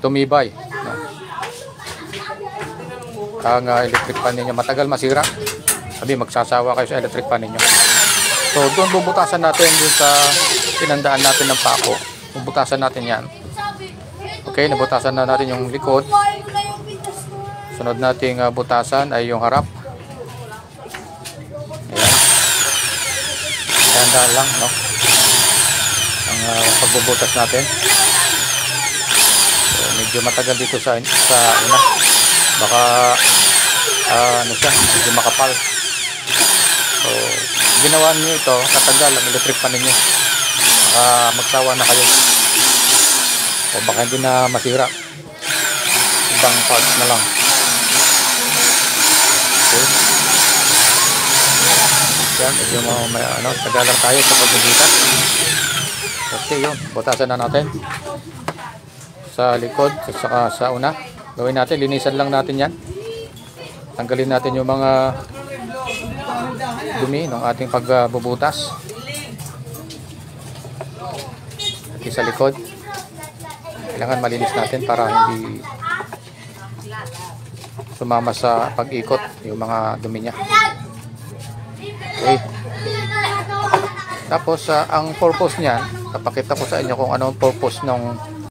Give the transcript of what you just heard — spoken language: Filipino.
tumibay, no? Ang electric pan ninyo matagal masira, sabi magsasawa kayo sa electric pan ninyo. So doon bubutasan natin dun sa pinandaan natin ng pako. Bubutasan natin yan. Okay, nabutasan na natin yung likod. Sunod nating butasan ay yung harap. Ayan. Dahan-dahan lang, no? Ang pagbubutas natin. So, medyo matagal dito sa una. Baka ano siya, medyo makapal. So, ginawa niyo ito, katagal ang electric pan ninyo. Magsawa na kayo. O baka hindi na masira. Ibang parts na lang. Okay. Yan, medyo may tagalang tayo sa pagbubutas. Okay, yun. Butasan na natin. Sa likod, saka sa una. Gawin natin, linisan lang natin yan. Tanggalin natin yung mga dumi ng ating pagbubutas. Okay, sa likod. Kailangan malinis natin para hindi sumama sa pag-ikot yung mga dumi niya. Okay. Tapos ang purpose niyan, papakita ko sa inyo kung anong purpose ng